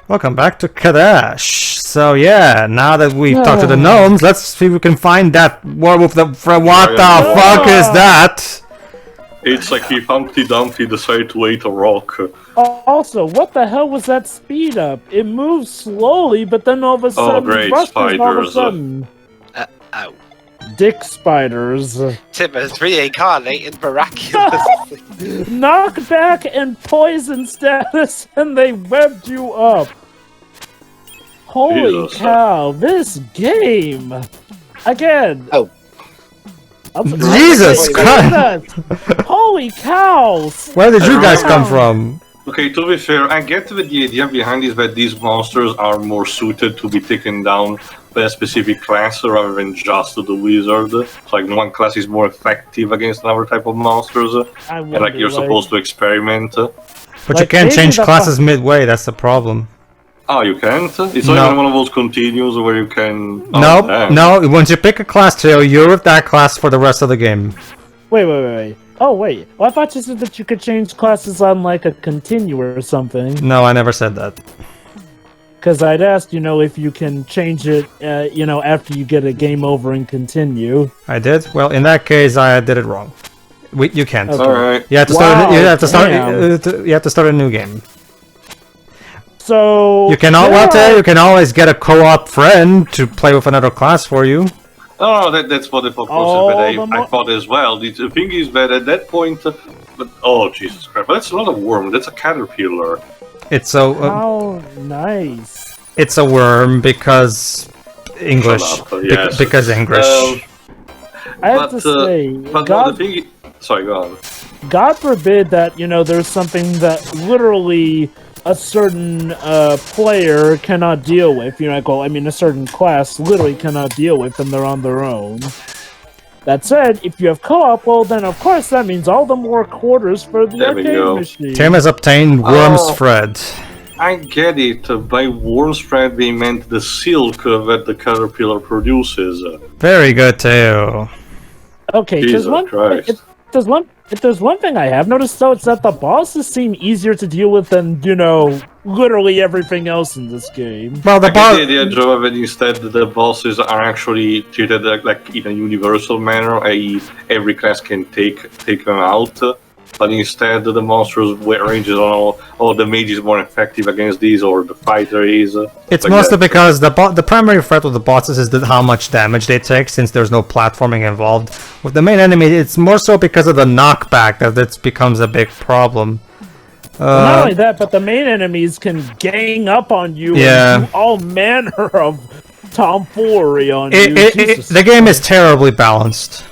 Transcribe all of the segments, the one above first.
Welcome back to Cadash. So yeah, now that we've talked to the gnomes, let's see if we can find that werewolf. What the fuck is that? It's like if Humpty Dumpty decided to eat a rock. Also, what the hell was that speed up? It moves slowly, but then all of a sudden, great, rushes all of a spiders. sudden. Ow. Dick spiders. Tim has reincarnated miraculously. Knockback and poison status, and they webbed you up. Holy Jesus. cow, this game! Again. Oh. Jesus Christ! Holy cows! Where did you guys come from? Okay, to be fair, I get the idea behind this that these monsters are more suited to be taken down by a specific class rather than just the wizard. So like one class is more effective against another type of monsters, and like you're supposed to experiment. But you can't change classes midway, that's the problem. Oh, you can't? It's not even one of those continues where you can... No, once you pick a class trail, you're with that class for the rest of the game. Wait. Oh, wait. Well, I thought you said that you could change classes on, like, a continue or something. No, I never said that. Because I'd asked, if you can change it, after you get a game over and continue. I did? Well, in that case, I did it wrong. You can't. Okay. Alright. You have to start. You have to start a new game. So you can always get a co-op friend to play with another class for you. Oh, that's what the purpose is. I thought as well. The thing is that at that point, oh Jesus Christ! But that's not a worm. That's a caterpillar. It's a. Oh, nice. It's a worm because English. Yes. Because English. I have to say, sorry, go on. God forbid that there's something that literally a certain player cannot deal with. A certain class literally cannot deal with, and they're on their own. That said, if you have co-op, well then of course that means all the more quarters for the arcade machine. Tim has obtained worm's thread. I get it. By worm's thread we meant the silk that the caterpillar produces. Very good, Teo. Okay, if there's one thing I have noticed, though, it's that the bosses seem easier to deal with than, literally everything else in this game. Well, the idea, Joe, that instead the bosses are actually treated like in a universal manner, i.e. every class can take them out, but instead the monsters ranges on the mage is more effective against these, or the fighter is. It's mostly because the primary threat with the bosses is how much damage they take, since there's no platforming involved. With the main enemy, it's more so because of the knockback that it becomes a big problem. Well, not only that, but the main enemies can gang up on you and do all manner of tomfoolery on you. The game is terribly balanced.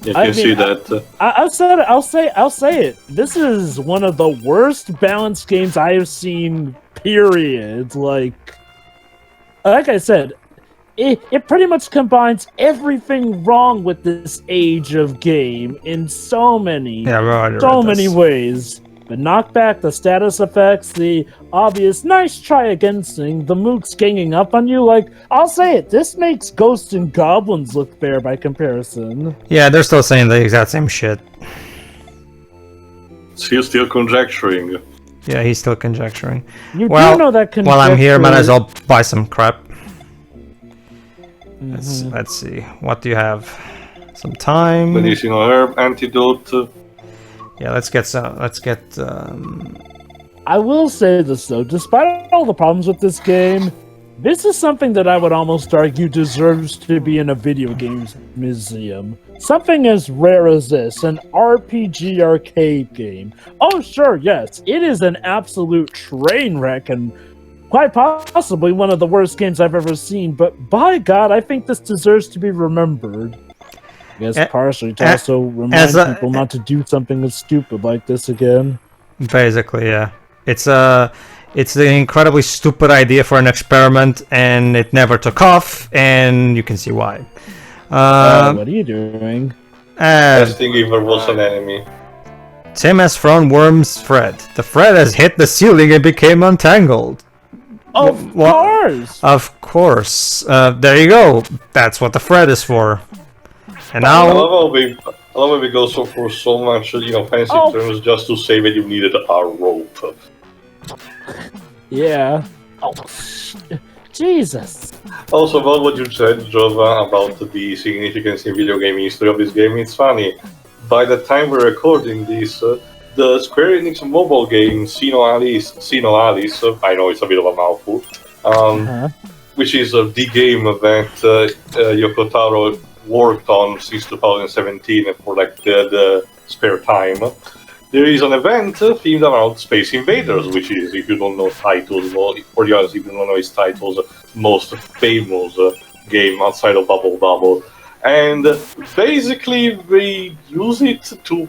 You can see that. I'll say it. This is one of the worst balanced games I have seen. Period. Like I said, it pretty much combines everything wrong with this age of game in so many ways. The knockback, the status effects, the obvious nice try against thing, the mooks ganging up on you, I'll say it, this makes Ghosts and Goblins look fair by comparison. Yeah, they're still saying the exact same shit. Still conjecturing. Yeah, he's still conjecturing. You do know that conjecture... While I'm here, might as well buy some crap. Let's see, what do you have? Some time. Medicinal herb, antidote. Yeah, let's get. I will say this though, despite all the problems with this game, this is something that I would almost argue deserves to be in a video games museum. Something as rare as this, an RPG arcade game. Oh sure, yes, it is an absolute train wreck and quite possibly one of the worst games I've ever seen, but by God, I think this deserves to be remembered. I guess partially to also remind people not to do something that's stupid like this again. Basically, yeah. It's an incredibly stupid idea for an experiment, and it never took off, and you can see why. What are you doing? Testing if there was an enemy. Tim has thrown worm's thread. The thread has hit the ceiling and became untangled. Of course! Of course. There you go. That's what the thread is for. And now, I love how we go for so much, fancy terms just to say that you needed a rope. Yeah. Oh, Jesus. Also, about what you said, Jova, about the significance in video game history of this game, it's funny. By the time we're recording this, the Square Enix mobile game Sino Alice, I know it's a bit of a mouthful, which is the game that Yoko Taro worked on since 2017 for like the spare time. There is an event themed around Space Invaders, which is, if you don't know titles, well, for the others, if you don't know its titles, most famous game outside of Bubble Bubble. And basically, they use it to.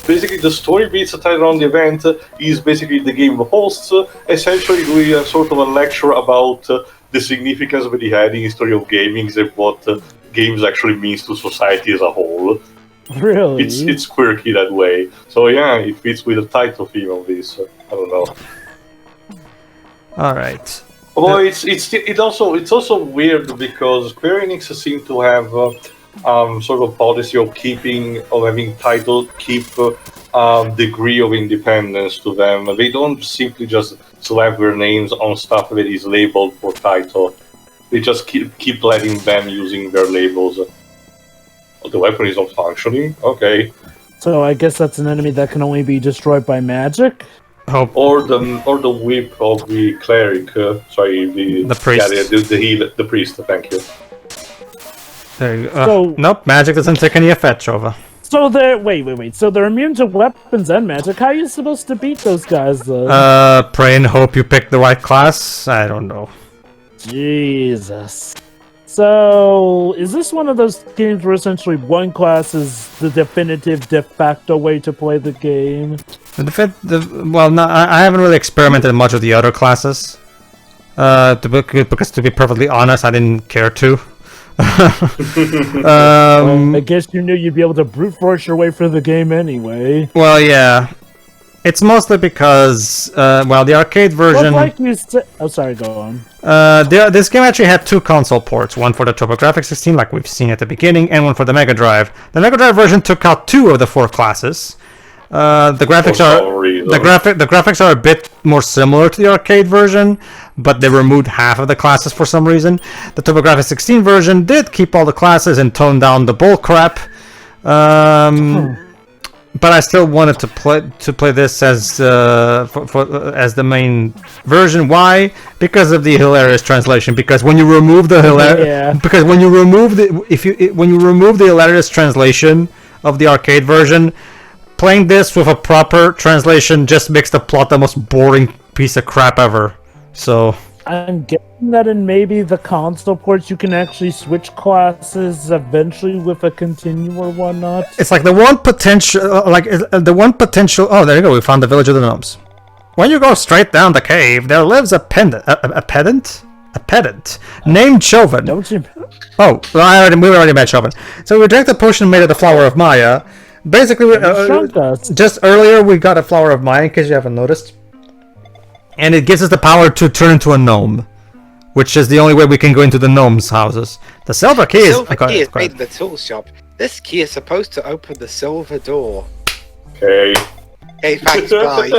Basically, the story beats that around the event is basically the game hosts essentially doing a sort of a lecture about the significance that it had in the history of gaming and what games actually means to society as a whole. Really? It's quirky that way. So yeah, it fits with the title theme of this. I don't know. All right. Although it's also weird because Square Enix seem to have sort of policy of having title keep degree of independence to them. They don't simply just slap their names on stuff that is labeled for title. They just keep letting them using their labels. Oh, the weapon is not functioning. Okay. So I guess that's an enemy that can only be destroyed by magic? Or the whip of the cleric. Sorry, the priest. Yeah, the priest. Thank you. There you go. Nope, magic doesn't take any effect, Jova. So they're wait. So they're immune to weapons and magic. How are you supposed to beat those guys, though? Pray and hope you pick the right class. I don't know. Jesus. So, is this one of those games where essentially one class is the definitive de facto way to play the game? Well, no, I haven't really experimented much with the other classes. Because to be perfectly honest, I didn't care to. I guess you knew you'd be able to brute force your way through the game anyway. Well, yeah. It's mostly because, the arcade version... Well, like you said... Oh, sorry, go on. This game actually had two console ports, one for the TurboGrafx-16, like we've seen at the beginning, and one for the Mega Drive. The Mega Drive version took out 2 of the 4 classes. The graphics are a bit more similar to the arcade version, but they removed half of the classes for some reason. The TurboGrafx-16 version did keep all the classes and tone down the bullcrap. But I still wanted to play this as as the main version. Why? Because of the hilarious translation. Because when you remove the when you remove the hilarious translation of the arcade version, playing this with a proper translation just makes the plot the most boring piece of crap ever. So I'm guessing that in maybe the console ports you can actually switch classes eventually with a continue or whatnot. It's like the one potential, Oh, there you go. We found the village of the gnomes. When you go straight down the cave, there lives a pedant named Chauvin. Don't you? Oh, we already met Chauvin. So we drank the potion made of the flower of Maya. Basically, just earlier we got a flower of Maya, in case you haven't noticed. And it gives us the power to turn into a gnome, which is the only way we can go into the gnomes' houses. The silver key is made in the tool shop. This key is supposed to open the silver door. Okay. Hey, thanks, bye.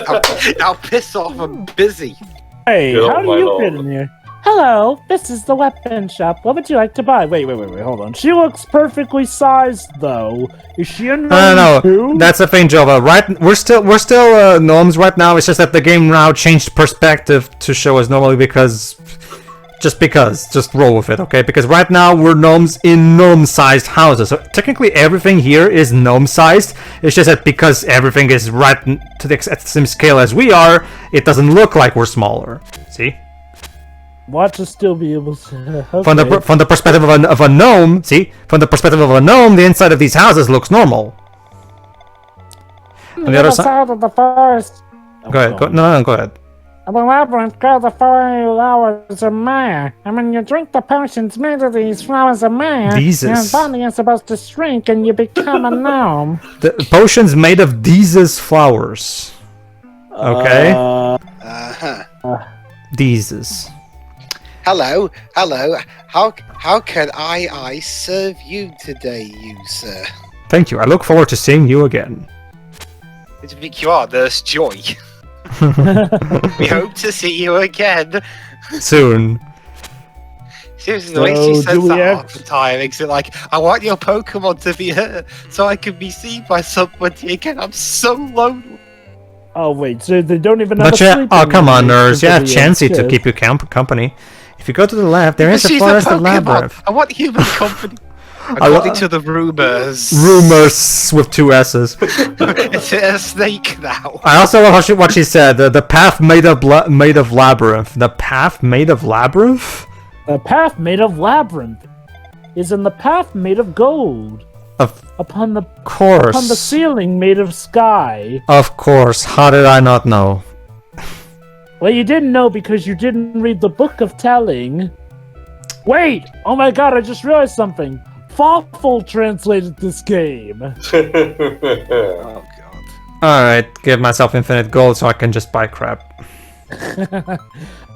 I'll piss off. I'm busy. Hey, how do you fit in here? Hello, this is the weapon shop. What would you like to buy? Wait, hold on. She looks perfectly sized, though. Is she a gnome too? That's the thing, Jova. Right, we're still gnomes right now. It's just that the game now changed perspective to show us normally just roll with it, okay? Because right now we're gnomes in gnome-sized houses. So technically everything here is gnome-sized. It's just that because everything is right to the same scale as we are, it doesn't look like we're smaller. See? Watch us still be able to. Okay. From the perspective of a gnome, from the perspective of a gnome, the inside of these houses looks normal. On the other side of the forest. Go ahead. Go ahead. The labyrinth grows the flowers of Maya, and when you drink the potions made of these flowers of Maya, your body is supposed to shrink and you become a gnome. The potions made of these flowers. Okay. These. Hello. How can I serve you today, you sir? Thank you. I look forward to seeing you again. Who do you think you are, Nurse Joy? We hope to see you again. Soon. Seriously, the way she So, says do we that have- half the time makes it like, I want your Pokemon to be hurt so I can be seen by somebody again. I'm so lonely. Oh wait, so they don't even have But a yeah, sleeping oh come on, room nerds. You have for the Chansey to kids. keep you company. If you go to the left, there is a She's forest of Pokemon. labyrinth. I want human company. I According to the rumors. Rumors with 2 S's. It's a snake now. I also love what she said. The path made of labyrinth. The path made of labyrinth. The path made of labyrinth is in the path made of gold. Of Upon the course. ceiling made of sky. Of course. How did I not know? Well, you didn't know because you didn't read the book of telling. Wait! Oh my god, I just realized something. Fawful translated this game. Oh god. Alright, give myself infinite gold so I can just buy crap.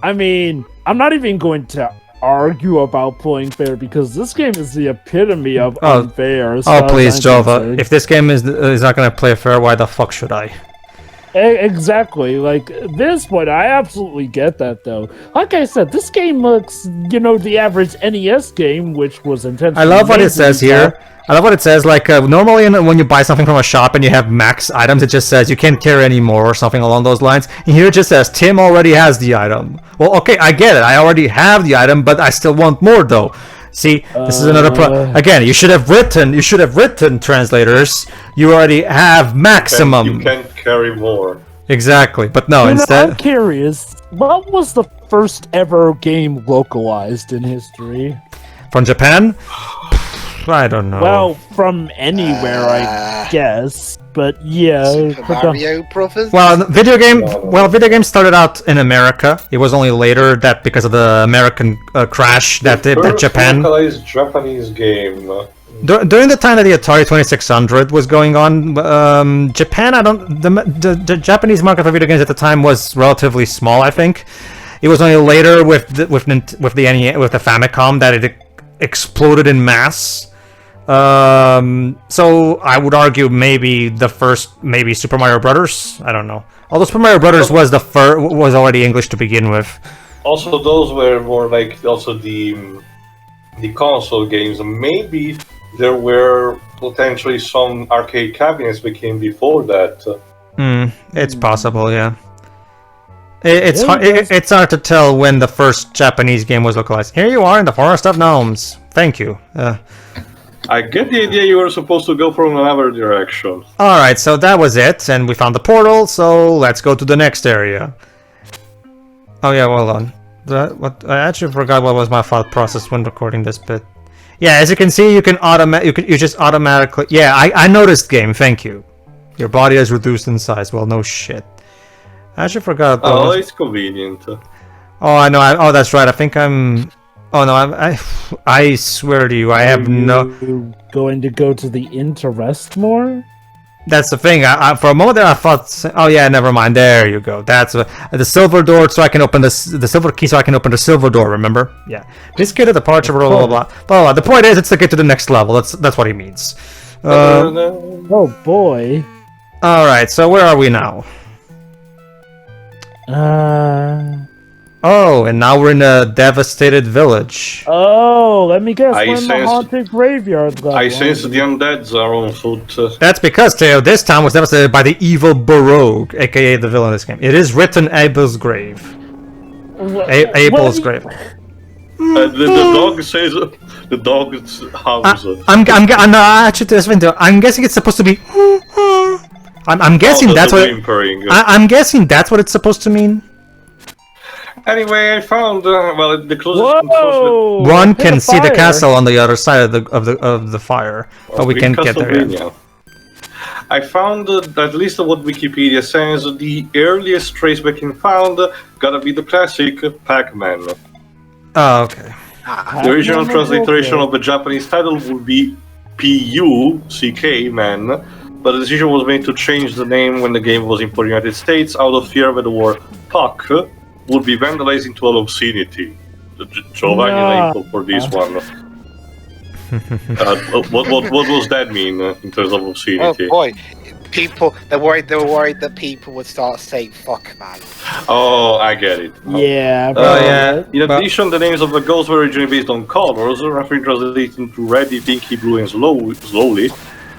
I mean, I'm not even going to argue about playing fair because this game is the epitome of unfair. as far Oh as please, I'm Jova. concerned. If this game is not gonna play fair, why the fuck should I? Exactly. Like, this point, I absolutely get that, though. Like I said, this game looks, the average NES game, which was intentionally I love what it made says to be here. I love what it says. Like normally, when you buy something from a shop and you have max items, it just says you can't carry any more or something along those lines. And here it just says Tim already has the item. Well, okay, I get it. I already have the item, but I still want more, though. See, this is another again. You should have written translators. You already have maximum. You can't carry more. Exactly, but no. I'm Instead, curious, what was the first ever game localized in history? from Japan. I don't know. Well, from anywhere, I guess. But yeah, Super Mario Brothers? Well, video games started out in America. It was only later that because of the American crash that Japan. Localized Japanese game. During the time that the Atari 2600 was going on, Japan, the Japanese market for video games at the time was relatively small. I think it was only later with the Famicom that it exploded in mass. So I would argue maybe the first, Super Mario Brothers. I don't know. Although Super Mario Brothers was was already English to begin with. Also, those were more like also the console games. Maybe there were potentially some arcade cabinets that came before that. It's possible, yeah. It's hard to tell when the first Japanese game was localized. Here you are in the Forest of Gnomes. Thank you. I get the idea you were supposed to go from another direction. Alright, so that was it, and we found the portal, so let's go to the next area. Oh yeah, hold on. I actually forgot what was my thought process when recording this bit. Yeah, as you can see, you just automatically. Yeah, I noticed, game. Thank you. Your body is reduced in size. Well, no shit. I actually forgot. Oh, it's convenient. Oh, I know. Oh, that's right. I think I'm. Oh no, I swear to you, I have no. You going to go to the inn to rest more? That's the thing. For a moment there, I thought, oh yeah, never mind. There you go. That's the silver door, so I can open the silver key, so I can open the silver door. Remember? Yeah. This kid at the departure. Blah blah blah blah. The point is, it's to get to the next level. That's what he means. Oh boy. All right. So where are we now? Oh, and now we're in a devastated village. Oh, let me guess. I We're in the sense- haunted graveyard. I sense the undeads are on foot. That's because, Theo, this town was devastated by the evil Baroque, aka the villain of this game. It is written Abel's grave. Abel's grave. The dog says the dog's house. I'm actually this window. I'm guessing it's supposed to be. I'm guessing that's what. I'm guessing that's what it's supposed to mean. Anyway, I found the closest. Whoa! One Hit can the see the fire. castle on the other side of the fire, but we can't get there yet. I found at least what Wikipedia says the earliest trace we can found gotta be the classic Pac-Man. Oh, okay. The original transliteration of the Japanese title would be P-U-C-K, man, but the decision was made to change the name when the game was imported in the United States out of fear that the word Puck would be vandalized into an obscenity. Giovanni and April for this one. What does that mean in terms of obscenity? Oh boy, They're worried that people would start saying "fuck, man." Oh, I get it. Yeah. yeah. In addition, the names of the ghosts were originally based on colors, roughly translated into reddy, pinky, blue, and slowly.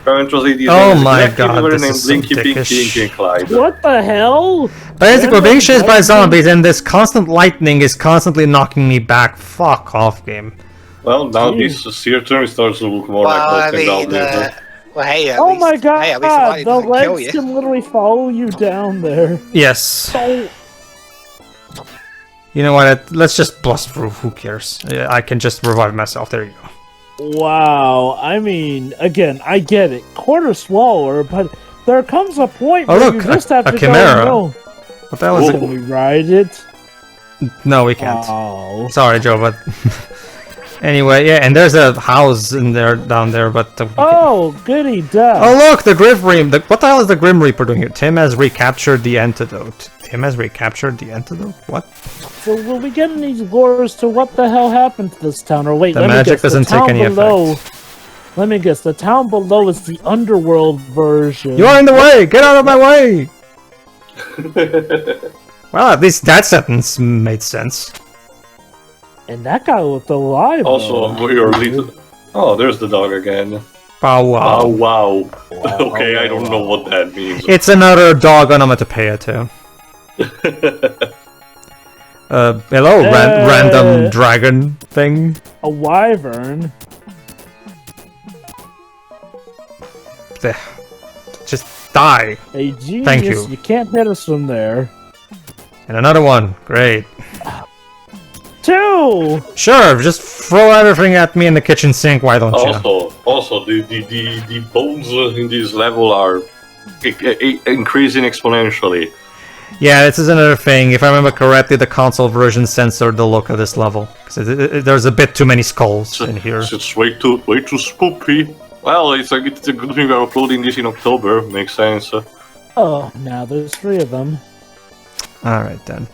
Current translated Oh names my exactly god, were this named is so Blinky, Pinky, dickish. Inky, and Clyde. What the hell? Basically, we're being chased by Lightning? zombies, and this constant lightning is constantly knocking me back. Fuck off, game. Well, now Jeez. this seer turn starts to look more Well, I like Ghost mean, and Goblins. well, hey, at Oh least, my god! hey, at least lightning The doesn't kill legs you. can literally follow you down there. Yes. So You know what? Let's just blast through. Who cares? I can just revive myself. There you go. wow. I mean, again, I get it. Quarter swallower, but there comes a point Oh, where look, you just have a to chimera. go. No. What the hell is Can we ride it? it? No, we can't. Oh. Sorry, Joe, but anyway, yeah. And there's a house in there, down there, but. Oh, goody duck. Oh look, the Grim Reaper. What the hell is the Grim Reaper doing here? Tim has recaptured the antidote. Tim has recaptured the antidote? What? So will we get any lore as to what the hell happened to this town? Or wait, The let me magic guess, the doesn't take town any below. effect. Let me guess. The town below is the underworld version. You are in the way! Get out of my way! Well, at least that sentence made sense. And that guy looked alive. Also, though. we are little. Oh, there's the dog again. Wow, wow. Oh, wow. Okay, I don't know what that means. It's another dog onomatopoeia too. Hello, random dragon thing. A wyvern. There. Just die. A genius. Thank you. You can't hit us from there. And another one. Great. 2! Sure, just throw everything at me in the kitchen sink, why don't you? Also, the bones in this level are increasing exponentially. Yeah, this is another thing. If I remember correctly, the console version censored the look of this level. Because there's a bit too many skulls in here. It's way too spoopy. Well, it's a good thing we're uploading this in October. Makes sense. Oh, now there's 3 of them. Alright then.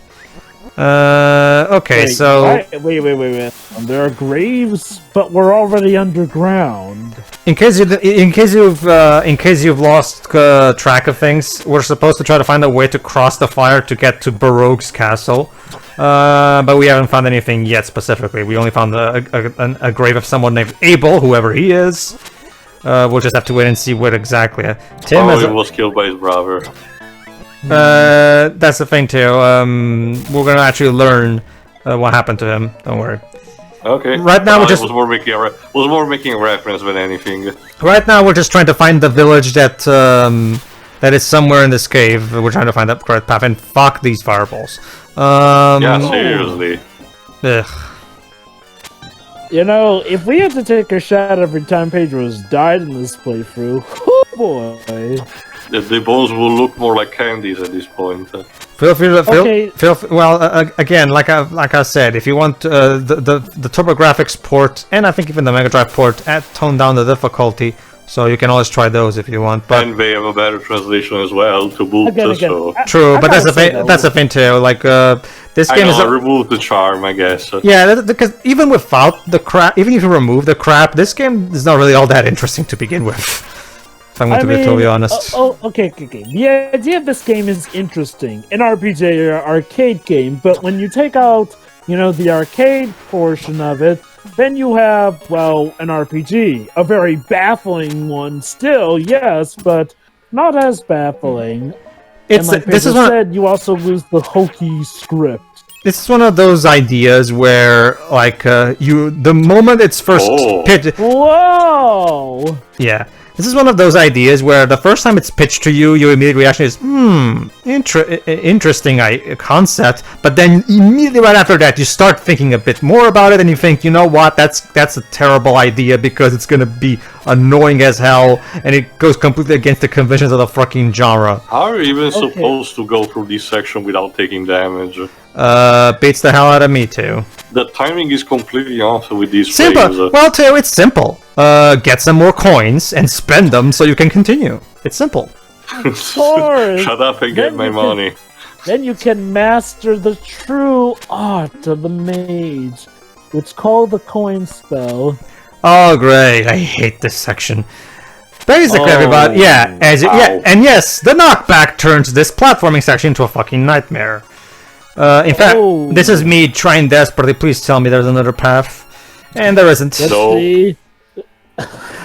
Okay, Wait, so... Wait. There are graves, but we're already underground. In case you've lost track of things, we're supposed to try to find a way to cross the fire to get to Baroque's castle, but we haven't found anything yet specifically. We only found a grave of someone named Abel, whoever he is. We'll just have to wait and see what exactly. Tim he was killed by his brother. that's the thing too. We're gonna actually learn what happened to him. Don't worry. Okay. Right now we're just was more making a reference than anything. Right now, we're just trying to find the village that that is somewhere in this cave. We're trying to find that correct path, and fuck these fireballs. Yeah, seriously. Ugh. You know, if we had to take a shot every time Pedro's died in this playthrough, oh boy. The bones will look more like candies at this point. Feel free to Okay. again, like I said, if you want the TurboGrafx port, and I think even the Mega Drive port, tone down the difficulty, so you can always try those if you want. But And they have a better translation as well to boot. So true, but that's the gotta say thing. though, That's the thing too. Like this game is. remove the charm, I guess. Yeah, because even without the crap, even if you remove the crap, this game is not really all that interesting to begin with. If I'm going to be totally honest. Okay. The idea of this game is interesting. An RPG or arcade game, but when you take out, the arcade portion of it, then you have, well, an RPG. A very baffling one still, yes, but not as baffling. It's and like this is Pedro one. said, you also lose the hokey script. This is one of those ideas where, like, the moment it's first pitched. Whoa! Yeah. This is one of those ideas where the first time it's pitched to you, your immediate reaction is, interesting concept, but then immediately right after that, you start thinking a bit more about it, and you think, you know what, that's a terrible idea because it's gonna be annoying as hell, and it goes completely against the conventions of the fucking genre. How are you even supposed to go through this section without taking damage? Beats the hell out of me too. The timing is completely off with these Simple. frames. Well, too, it's simple. Get some more coins and spend them so you can continue. It's simple. course. Shut up and get Then my you money. Then you can master the true art of the mage. It's called the coin spell. Oh, great. I hate this section. Basically, everybody, yeah, Ow. and yes, the knockback turns this platforming section into a fucking nightmare. In fact, this is me trying desperately. Please tell me there's another path, and there isn't. Let's No. see.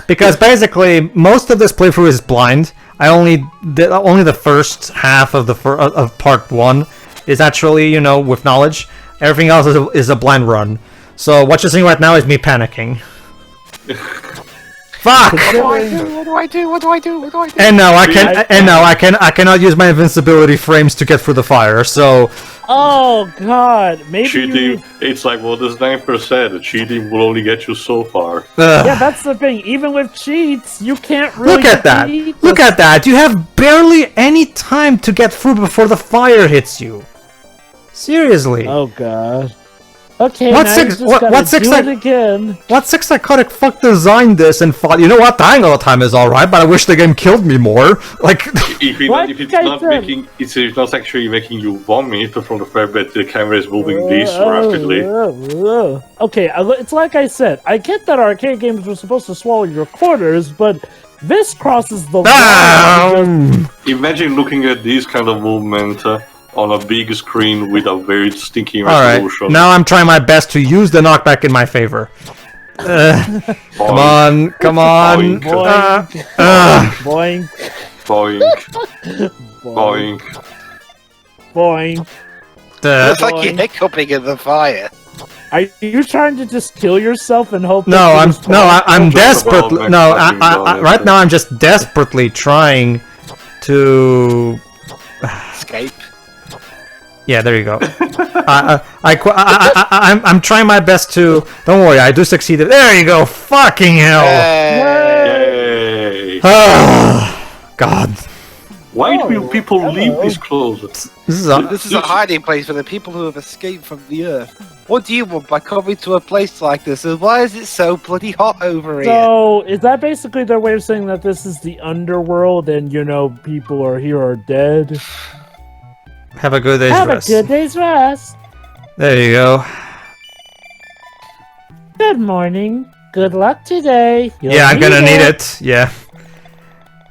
Because basically, most of this playthrough is blind. I only the first half of of part 1 is actually, you know, with knowledge. Everything else is a blind run. So what you're seeing right now is me panicking. Fuck! What do I do? What do I do? What do I do? What do I do? And now I cannot use my invincibility frames to get through the fire. So Oh god, maybe Cheating, it's like, well, this 9%. Cheating will only get you so far. Yeah, that's the thing. Even with cheats, you can't really look at that! cheat. Look at that! You have barely any time to get through before the fire hits you. Seriously. Oh god. Okay, What now six- you just what- gotta what six do sec- it again. What sick psychotic fuck designed this and thought, you know what, the angle of time is alright, but I wish the game killed me more. Like, If it's not actually making you vomit from the fact that the camera is moving this rapidly. Okay, it's like I said. I get that arcade games were supposed to swallow your quarters, but this crosses the line. Imagine looking at this kind of movement on a big screen with a very stinky alright, resolution. now I'm trying my best to use the knockback in my favor. Come on, come on. Boink. Boink, Boink. boink, Boink. boink. Looks like you're hiccuping in the fire. Are you trying to just kill yourself and hope? No, that you I'm just I'm Just desperately about no. next fucking dollar, Right now I'm just desperately trying to. Escape. Yeah, there you go. I'm trying my best to. Don't worry, I do succeed. There you go. Fucking hell. Yay! God. Why do people leave this closed? This is a, This is a hiding place for the people who have escaped from the Earth. What do you want by coming to a place like this? And why is it so bloody hot over here? So, is that basically their way of saying that this is the underworld and, you know, people are here are dead? have a good day's Have rest. a good day's rest. There you go. Good morning. Good luck today. You'll Yeah, I'm gonna need it. Yeah.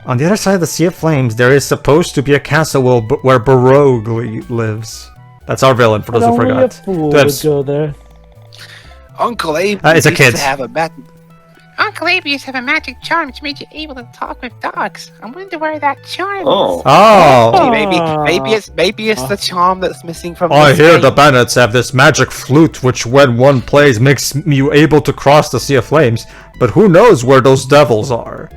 On the other side of the Sea of Flames, there is supposed to be a castle where Baroque lives. That's our villain, for those who Only a forgot. fool That's- would go there. Uncle Abel It's a used kid. to have a Uncle Abel used to have a magic charm which made you able to talk with dogs. I wonder where that charm Oh. is. Oh! Maybe it's the charm that's missing from I this hear game. the bandits have this magic flute which when one plays makes you able to cross the Sea of Flames, but who knows where those devils are?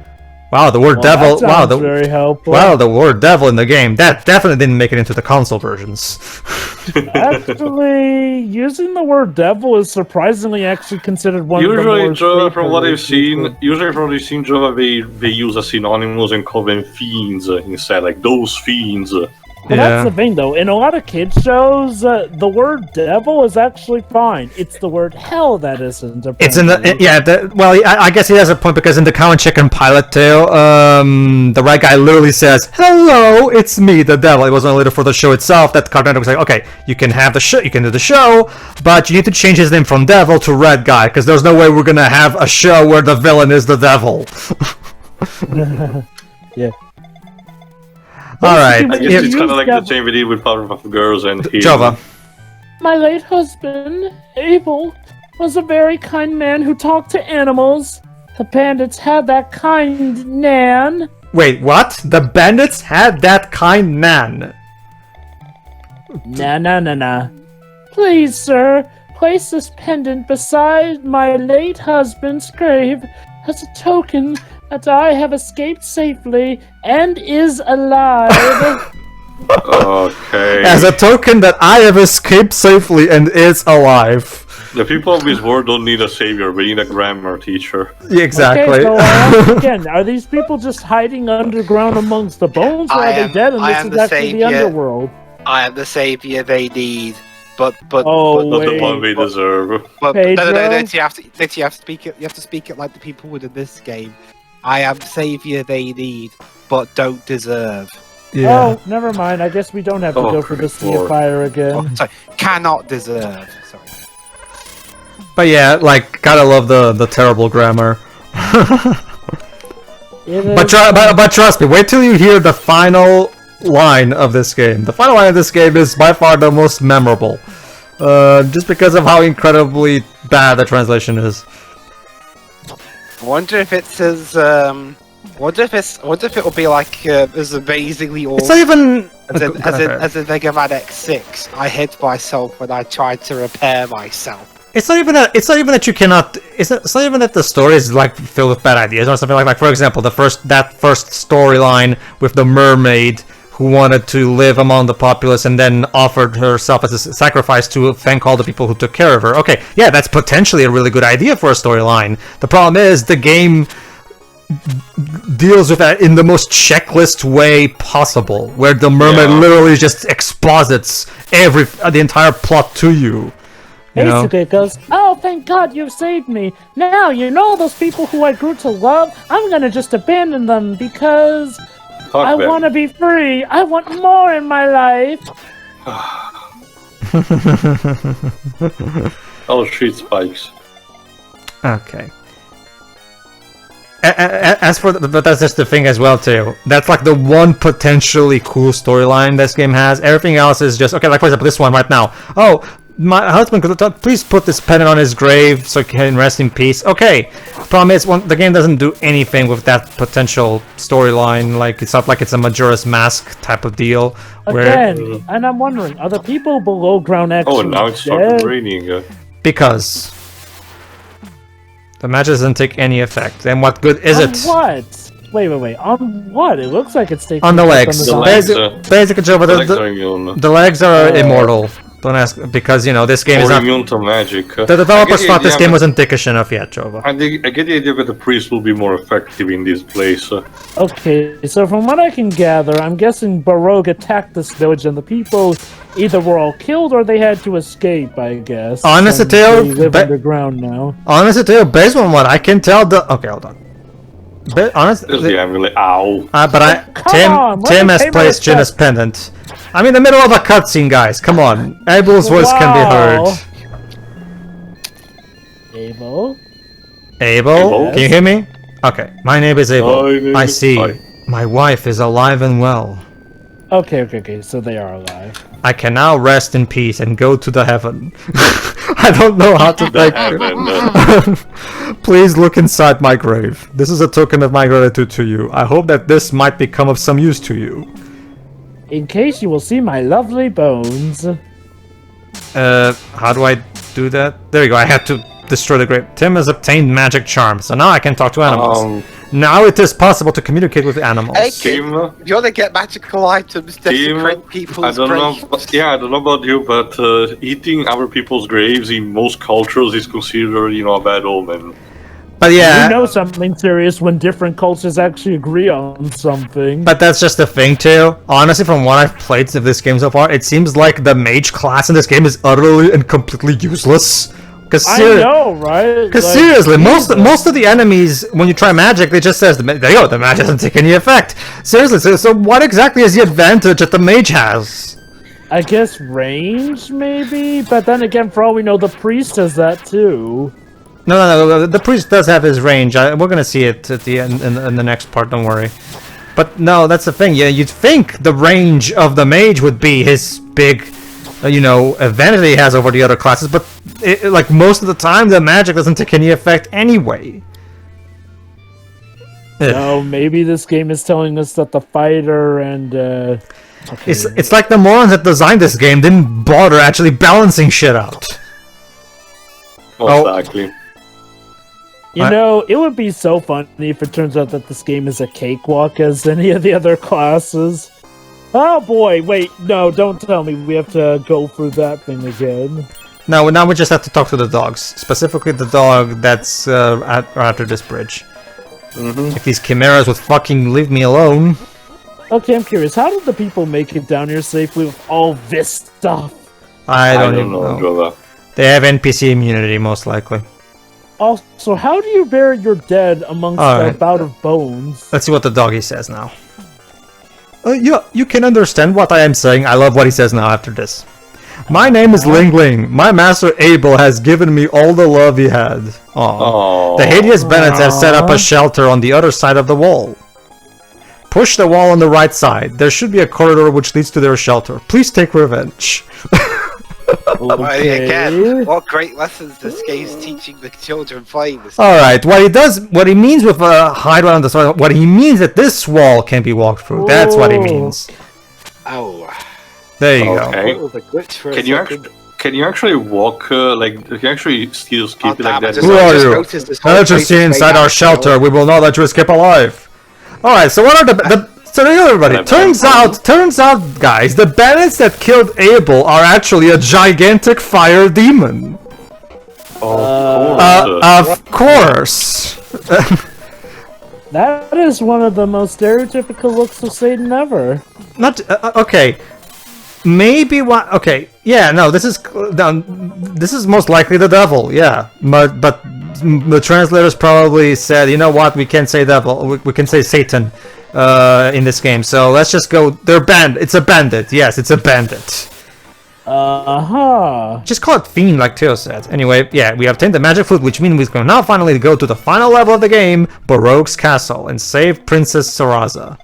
Wow, the word devil. That Wow, sounds very helpful. wow, the word devil in the game. That definitely didn't make it into the console versions. Actually, using the word devil is surprisingly actually considered one of the Usually, more Java, from what I've favorite seen, Java, they use a synonymous and call them fiends instead, like those fiends. Well, that's the thing, though. In a lot of kids shows, the word devil is actually fine. It's the word hell that isn't. It's in the apparently. well. I guess he has a point because in the Cow and Chicken Pilot Tale, the right guy literally says, "Hello, it's me, the devil." It was only later for the show itself that Cartoon Network was like, "Okay, you can have the show, you can do the show, but you need to change his name from Devil to Red Guy because there's no way we're gonna have a show where the villain is the devil." Yeah. All right, I guess it's kind of like the same video with Powerpuff Girls and him. Java. My late husband, Abel, was a very kind man who talked to animals. The bandits had that kind nan. Wait, what? The bandits had that kind nan. Nah. Please, sir, place this pendant beside my late husband's grave as a token that I have escaped safely and is alive. Okay. As a token that I have escaped safely and is alive. The people of this world don't need a savior, we need a grammar teacher. Exactly. Okay, so I ask again, are these people just hiding underground amongst the bones, or are they dead? And I this am is the actually the savior. underworld. I am the savior they need, but Oh, Not the wait. one we deserve. no, Pedro? you have to speak it. You have to speak it like the people would in this game. I am the savior they need, but don't deserve. Yeah. Oh, never mind. I guess we don't have to Oh, go for the Sea Lord. of Fire again. Oh, sorry, cannot deserve. Sorry. But yeah, like, gotta love the terrible grammar. But trust me, wait till you hear the final line of this game. The final line of this game is by far the most memorable. Just because of how incredibly bad the translation is. Wonder if it says, wonder if it will be like as amazingly awful. It's not even as in Mega Man X6. I hit myself when I tried to repair myself. It's not even that you cannot. It's not even that the story is like filled with bad ideas or something like for example, that first storyline with the mermaid who wanted to live among the populace and then offered herself as a sacrifice to thank all the people who took care of her. Okay, yeah, that's potentially a really good idea for a storyline. The problem is the game deals with that in the most checklist way possible, where the mermaid literally just exposits the entire plot to you. Basically, it goes, oh, thank God you've saved me. Now, you know those people who I grew to love? I'm gonna just abandon them because I want to be free. I want more in my life. Oh, street spikes. Okay. As for but that's just the thing as well too. That's like the one potentially cool storyline this game has. Everything else is just okay. Like for example, this one right now. Oh, my husband could please put this pendant on his grave so he can rest in peace. Okay. Problem is, the game doesn't do anything with that potential storyline. Like it's not like it's a Majora's Mask type of deal. Again, and I'm wondering, are the people below ground actually? Oh, now it's started raining. Because the magic doesn't take any effect. And what good is it? On what? Wait. On what? It looks like it's taking on the legs. Basically, the legs are immortal. Don't ask, because, this game is not... immune to magic. The developers thought this game wasn't dickish enough yet, Jova. I get the idea that the priest will be more effective in this place. Okay, so from what I can gather, I'm guessing Baroque attacked this village and the people either were all killed or they had to escape, I guess. Honestly, they live underground now. Honestly, based on what I can tell, okay, hold on. Honestly, I'm really ow. Tim has placed Jinna's pendant. I'm in the middle of a cutscene, guys. Come on, Abel's voice can be heard. Abel? Abel? Can you hear me? Okay, my name is Abel. I see. Hi. My wife is alive and well. Okay, so they are alive. I can now rest in peace and go to the heaven. I don't know how to thank you. Please look inside my grave. This is a token of my gratitude to you. I hope that this might become of some use to you. In case you will see my lovely bones. How do I do that? There you go, I had to destroy the grave. Tim has obtained magic charm, so now I can talk to animals. Now it is possible to communicate with animals. Hey, Tim, if you want to get magical items, desecrate people's graves. I don't know about you, but eating other people's graves in most cultures is considered, a bad omen. But yeah, you know something serious when different cultures actually agree on something. But that's just the thing too. Honestly, from what I've played of this game so far, it seems like the mage class in this game is utterly and completely useless. I know, right? Because seriously, most of the enemies, when you try magic, they just says, there you go, the magic doesn't take any effect. Seriously, so what exactly is the advantage that the mage has? I guess range, maybe? But then again, for all we know, the priest has that too. No, the priest does have his range. We're gonna see it at the end in the next part, don't worry. But no, that's the thing, yeah, you'd think the range of the mage would be his big... advantage he has over the other classes, but like most of the time, the magic doesn't take any effect anyway. No, maybe this game is telling us that the fighter and okay. It's like the morons that designed this game didn't bother actually balancing shit out. Exactly. It would be so funny if it turns out that this game is a cakewalk as any of the other classes. Oh boy, wait, no, don't tell me we have to go through that thing again. No, now we just have to talk to the dogs. Specifically the dog that's after this bridge. If these chimeras would fucking leave me alone. Okay, I'm curious, how did the people make it down here safely with all this stuff? I don't even know. They have NPC immunity, most likely. Also, how do you bury your dead amongst a bout of bones? Let's see what the doggy says now. Yeah, you can understand what I am saying. I love what he says now after this. My name is Ling Ling. My master Abel has given me all the love he had. Aww. The hideous bandits have set up a shelter on the other side of the wall. Push the wall on the right side. There should be a corridor which leads to their shelter. Please take revenge. Okay. Again, what great lessons this game's teaching the children playing this. Alright, what he means with hide on the side, what he means that this wall can be walked through. That's what he means. Oh. There you go. Can you actually walk, can you actually still skip it like that? Who are you? Let us see inside our shelter. We will not let you escape alive. Alright, so what are so everybody, turns out, guys, the bandits that killed Abel are actually a gigantic fire demon. Of course. That is one of the most stereotypical looks of Satan ever. Not okay. Maybe what? Okay, yeah, no. This is most likely the devil. Yeah, but the translators probably said, you know what? We can't say devil. We can say Satan. In this game, so let's just go. It's a bandit. Yes, it's a bandit. Just call it fiend, like Theo said. Anyway, yeah, we obtained the magic flute, which means we can now finally go to the final level of the game, Baroque's castle, and save Princess Saraza.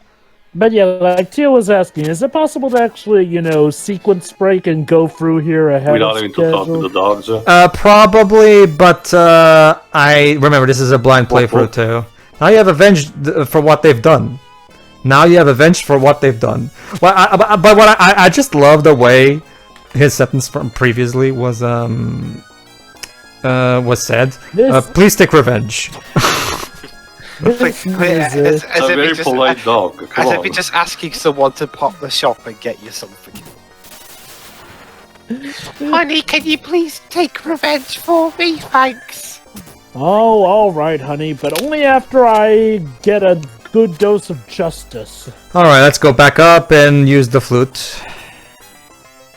But yeah, like Theo was asking, is it possible to actually, sequence break and go through here ahead without having to talk to the dogs? Probably, but I remember this is a blind playthrough too. Now you have avenged for what they've done. Now you have avenged for what they've done. Well, I just love the way his sentence from previously was said. Please take revenge. As a very polite dog. As if you're just asking someone to pop the shop and get you something. Honey, can you please take revenge for me? Thanks. Oh, alright, honey, but only after I get a good dose of justice. Alright, let's go back up and use the flute.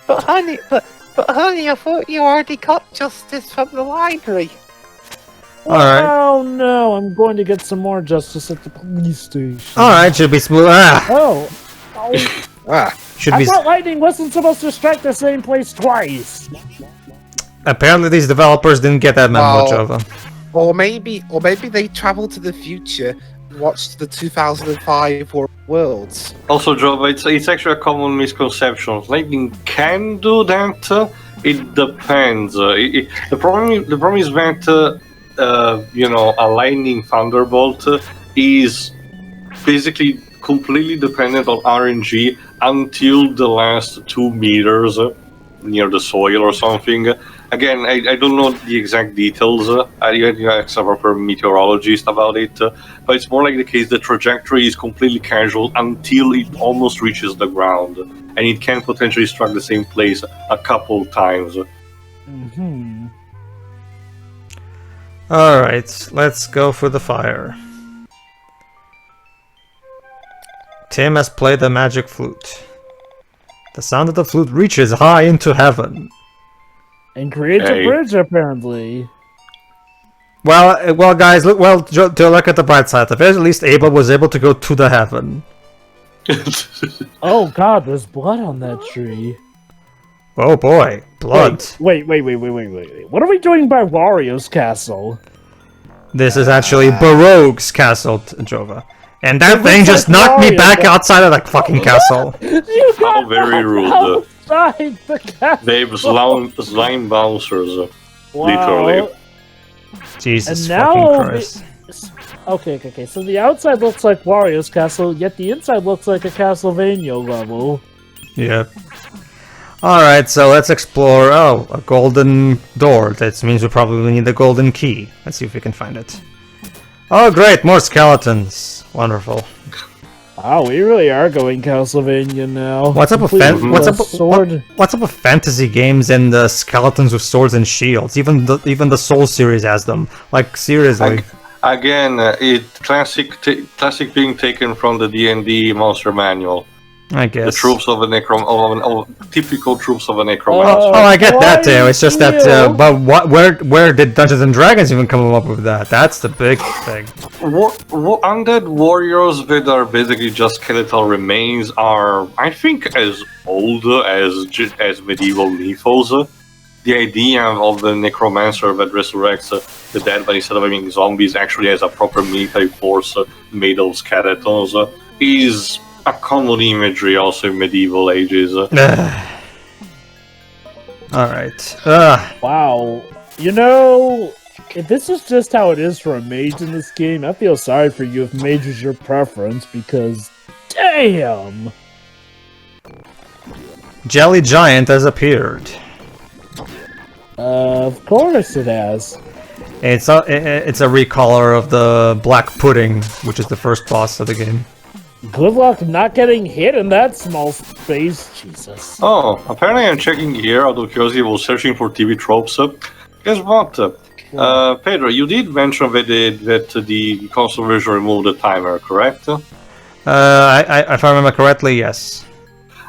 But honey, I thought you already got justice from the library. Alright. Oh no, I'm going to get some more justice at the police station. Alright, should be smooth. Oh. Should I be. thought lightning wasn't supposed to strike the same place twice. Apparently these developers didn't get that memo, Jova. Or maybe they traveled to the future and watched the 2005 Worlds. Also, Jova, it's actually a common misconception. Lightning can do that. It depends. The problem is that a lightning thunderbolt is basically completely dependent on RNG until the last 2 meters near the soil or something. Again, I don't know the exact details. I had to ask a proper meteorologist about it, but it's more like the case the trajectory is completely casual until it almost reaches the ground, and it can potentially strike the same place a couple times. Mm-hmm. Alright, let's go for the fire. Tim has played the magic flute. The sound of the flute reaches high into heaven. And creates a bridge, apparently. Well, guys, to look at the bright side of it, at least Abel was able to go to the heaven. Oh god, there's blood on that tree. Oh boy, blood. Wait. What are we doing by Wario's castle? This is actually Baroque's castle, Jova. And that thing just knocked me back outside of that fucking castle. You got very rude. Outside the castle. They have slime bouncers, literally. Jesus and now fucking Christ. Okay, so the outside looks like Wario's castle, yet the inside looks like a Castlevania level. Yep. Alright, so let's explore. Oh, a golden door. That means we probably need the golden key. Let's see if we can find it. Oh great, more skeletons. Wonderful. Wow, we really are going Castlevania now. What's up with fantasy games and the skeletons with swords and shields? Even the Soul series has them. Like seriously. Again, classic being taken from the D&D monster manual. I guess. The troops of a typical troops of a necromancer. Oh, I get that too. It's just that, but where did Dungeons and Dragons even come up with that? That's the big thing. Undead warriors that are basically just skeletal remains are, I think, as old as medieval mythos. The idea of the necromancer that resurrects the dead, but instead of having zombies, actually has a proper military force made of skeletons, is a common imagery also in medieval ages. Alright. Wow. You know, if this is just how it is for a mage in this game, I feel sorry for you if mage is your preference, because damn! Jelly Giant has appeared. Of course it has. It's a recaller of the Black Pudding, which is the first boss of the game. Good luck not getting hit in that small space, Jesus. Oh, apparently I'm checking here out of curiosity while searching for TV tropes. Guess what? Pedro, you did mention that the console version removed the timer, correct? If I remember correctly, yes.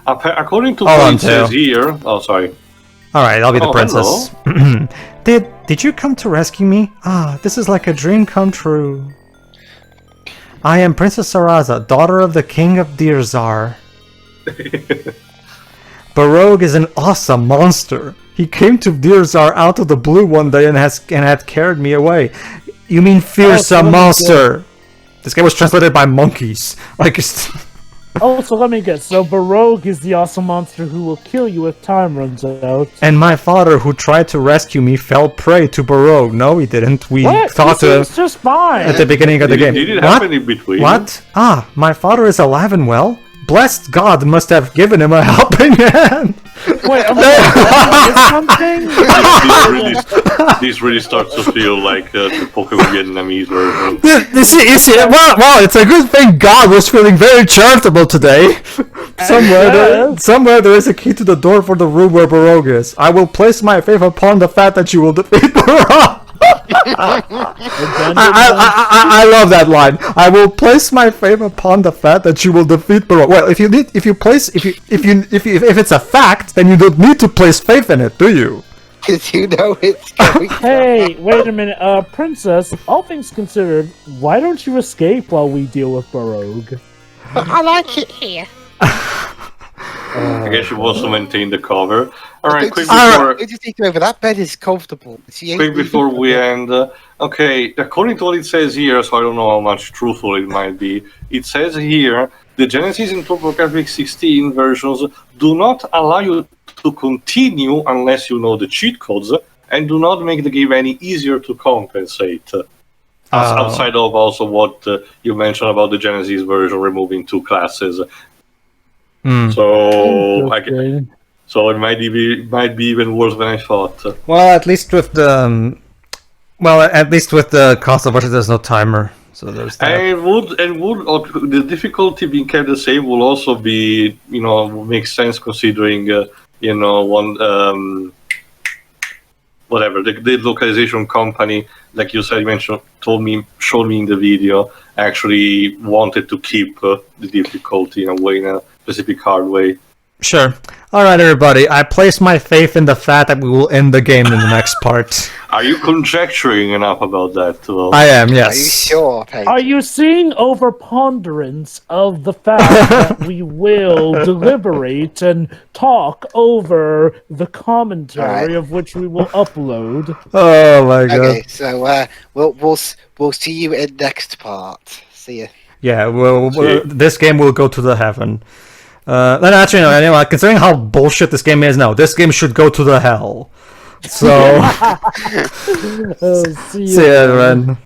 According to what it says here... Oh, sorry. Alright, I'll be the princess. Did you come to rescue me? Ah, this is like a dream come true. I am Princess Saraza, daughter of the King of Dirzar. Barogue is an awesome monster. He came to Dirzar out of the blue one day and had carried me away. You mean fearsome monster? This game was translated by monkeys. Like, oh, so let me guess. So Barogue is the awesome monster who will kill you if time runs out. And my father, who tried to rescue me, fell prey to Barogue. No, he didn't. We thought it's just fine at the beginning of the game. Did it happen in between? What? Ah, my father is alive and well? Blessed God must have given him a helping hand. Wait, something? This really starts to feel like the Pokemon Vietnamese version. You see, well, it's a good thing God was feeling very charitable today. Somewhere there is a key to the door for the room where Barogue is. I will place my faith upon the fact that you will defeat Barogue. I love that line. I will place my faith upon the fact that you will defeat Barogue. Well, if it's a fact, then you don't need to place faith in it, do you? Because you know it's going. Hey, wait a minute, Princess. All things considered, why don't you escape while we deal with Barogue? I like it here. I guess she wants to maintain the cover. Alright, quick before... That bed is comfortable. Quick before we end. Okay, according to what it says here, so I don't know how much truthful it might be, it says here, the Genesis and TurboGrafx 16 versions do not allow you to continue unless you know the cheat codes, and do not make the game any easier to compensate. Outside of also what you mentioned about the Genesis version removing 2 classes. So it might be even worse than I thought. Well, at least with the console version, there's no timer, so there's that. The difficulty being kept the same will also be, makes sense considering whatever the localization company, like you said, showed me in the video, actually wanted to keep the difficulty in a specific hard way. Sure. Alright, everybody. I place my faith in the fact that we will end the game in the next part. Are you conjecturing enough about that? I am, yes. Are you sure, Pedro? Are you seeing overponderance of the fact that we will deliberate and talk over the commentary of which we will upload? Oh my god. Okay, so we'll see you in next part. See ya. Yeah, this game will go to the heaven. Actually, no, anyway, considering how bullshit this game is now, this game should go to the hell. So, See ya, man.